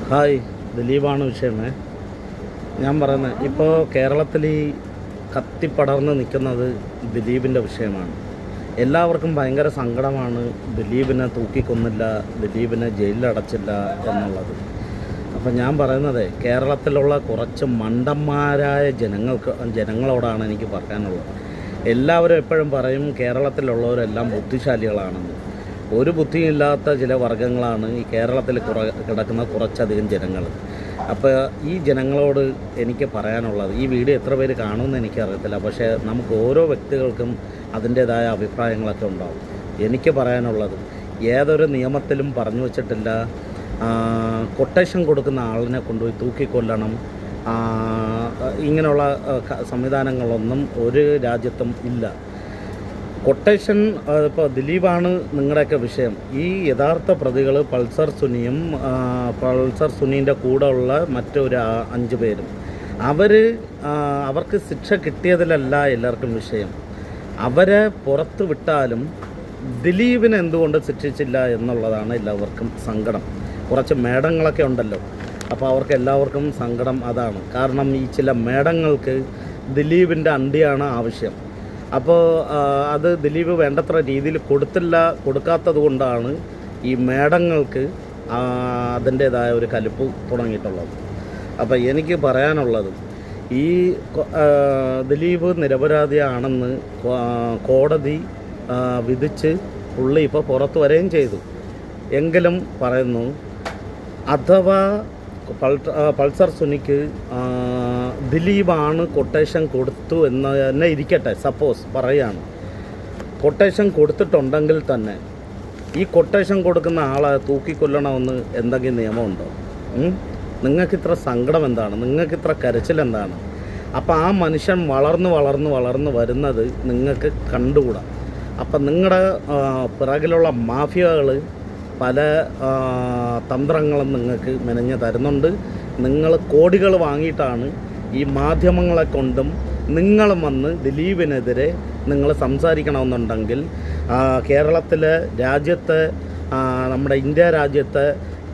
Hi, ദിലീപാണ് വിഷയമേ. ഞാൻ പറയുന്നത് ഇപ്പോൾ കേരളത്തിൽ ഈ കത്തിപ്പടർന്ന് നിൽക്കുന്നത് ദിലീപിൻ്റെ വിഷയമാണ്. എല്ലാവർക്കും ഭയങ്കര സങ്കടമാണ് ദിലീപിനെ തൂക്കിക്കൊന്നില്ല, ദിലീപിനെ ജയിലിലടച്ചില്ല എന്നുള്ളത്. അപ്പം ഞാൻ പറയുന്നത് കേരളത്തിലുള്ള കുറച്ച് മണ്ടന്മാരായ ജനങ്ങളോടാണ് എനിക്ക് പറയാനുള്ളത്. എല്ലാവരും എപ്പോഴും പറയും കേരളത്തിലുള്ളവരെല്ലാം ബുദ്ധിശാലികളാണെന്ന്. ഒരു ബുദ്ധിയില്ലാത്ത ചില വർഗ്ഗങ്ങളാണ് ഈ കേരളത്തിൽ കിടക്കുന്ന കുറച്ചധികം ജനങ്ങൾ. അപ്പോൾ ഈ ജനങ്ങളോട് എനിക്ക് പറയാനുള്ളത്, ഈ വീഡിയോ എത്ര പേര് കാണുമെന്ന് എനിക്കറിയത്തില്ല, പക്ഷേ നമുക്ക് ഓരോ വ്യക്തികൾക്കും അതിൻ്റേതായ അഭിപ്രായങ്ങളൊക്കെ ഉണ്ടാവും. എനിക്ക് പറയാനുള്ളത്, ഏതൊരു നിയമത്തിലും പറഞ്ഞു വച്ചിട്ടില്ല കൊട്ടേഷൻ കൊടുക്കുന്ന ആളിനെ കൊണ്ടുപോയി തൂക്കിക്കൊല്ലണം, ഇങ്ങനെയുള്ള സംവിധാനങ്ങളൊന്നും ഒരു രാജ്യത്തും ഇല്ല. കൊട്ടേഷൻ ഇപ്പോൾ ദിലീപാണ് നിങ്ങളുടെയൊക്കെ വിഷയം. ഈ യഥാർത്ഥ പ്രതികൾ പൾസർ സുനീൻ്റെ കൂടെ ഉള്ള മറ്റൊരു 5 പേരും അവർക്ക് ശിക്ഷ കിട്ടിയതിലല്ല എല്ലാവർക്കും വിഷയം. അവരെ പുറത്ത് വിട്ടാലും ദിലീപിനെ എന്തുകൊണ്ട് ശിക്ഷിച്ചില്ല എന്നുള്ളതാണ് എല്ലാവർക്കും സങ്കടം. കുറച്ച് മേടങ്ങളൊക്കെ ഉണ്ടല്ലോ, അപ്പോൾ അവർക്ക് എല്ലാവർക്കും സങ്കടം അതാണ്. കാരണം ഈ ചില മേടങ്ങൾക്ക് ദിലീപിൻ്റെ അണ്ടിയാണ് ആവശ്യം. അപ്പോൾ അത് ദിലീപ് വേണ്ടത്ര രീതിയിൽ കൊടുക്കാത്തത് കൊണ്ടാണ് ഈ മേടങ്ങൾക്ക് അതിൻ്റേതായ ഒരു കലിപ്പ് തുടങ്ങിയിട്ടുള്ളത്. അപ്പോൾ എനിക്ക് പറയാനുള്ളത്, ഈ ദിലീപ് നിരപരാധിയാണെന്ന് കോടതി വിധിച്ച് പുള്ളി ഇപ്പോൾ പുറത്തു വരികയും ചെയ്തു. എങ്കിലും പറയുന്നു, അഥവാ പൾസർ സുനിക്ക് ദിലീപാണ് കൊട്ടേഷൻ കൊടുത്തു എന്ന് തന്നെ ഇരിക്കട്ടെ, സപ്പോസ് പറയുകയാണ്, കൊട്ടേഷൻ കൊടുത്തിട്ടുണ്ടെങ്കിൽ തന്നെ ഈ കൊട്ടേഷൻ കൊടുക്കുന്ന ആളെ തൂക്കിക്കൊല്ലണമെന്ന് എന്തെങ്കിലും നിയമമുണ്ടോ? നിങ്ങൾക്കിത്ര സങ്കടം എന്താണ്? നിങ്ങൾക്കിത്ര കരച്ചിലെന്താണ്? അപ്പോൾ ആ മനുഷ്യൻ വളർന്ന് വരുന്നത് നിങ്ങൾക്ക് കണ്ടുകൂടാ. അപ്പം നിങ്ങളുടെ പിറകിലുള്ള മാഫിയകൾ പല തന്ത്രങ്ങളും നിങ്ങൾക്ക് മെനഞ്ഞ് തരുന്നുണ്ട്. നിങ്ങൾ കോടികൾ വാങ്ങിയിട്ടാണ് ഈ മാധ്യമങ്ങളെ കൊണ്ടും നിങ്ങളും വന്ന് ദിലീപിനെതിരെ നിങ്ങൾ സംസാരിക്കണമെന്നുണ്ടെങ്കിൽ രാജ്യത്തെ നമ്മുടെ ഇന്ത്യ രാജ്യത്തെ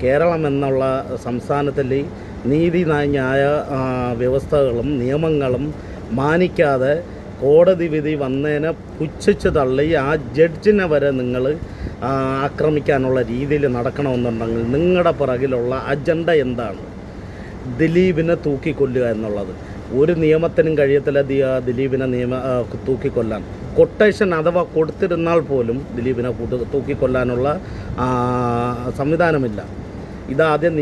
കേരളം എന്നുള്ള സംസ്ഥാനത്തിൽ നീതി ന്യായ വ്യവസ്ഥകളും നിയമങ്ങളും മാനിക്കാതെ കോടതി വിധി വന്നതിനെ പുച്ഛിച്ച് തള്ളി ആ ജഡ്ജിനെ വരെ നിങ്ങൾ ആക്രമിക്കാനുള്ള രീതിയിൽ നടക്കണമെന്നുണ്ടെങ്കിൽ നിങ്ങളുടെ പിറകിലുള്ള അജണ്ട എന്താണ്? ദിലീപിനെ തൂക്കിക്കൊല്ലുക എന്നുള്ളത്. ഒരു നിയമത്തിനും കഴിയത്തില്ല ദിലീപിനെ തൂക്കിക്കൊല്ലാൻ. കൊട്ടേഷൻ അഥവാ കൊടുത്തിരുന്നാൽ പോലും ദിലീപിനെ തൂക്കിക്കൊല്ലാനുള്ള സംവിധാനമില്ല. ഇതാദ്യം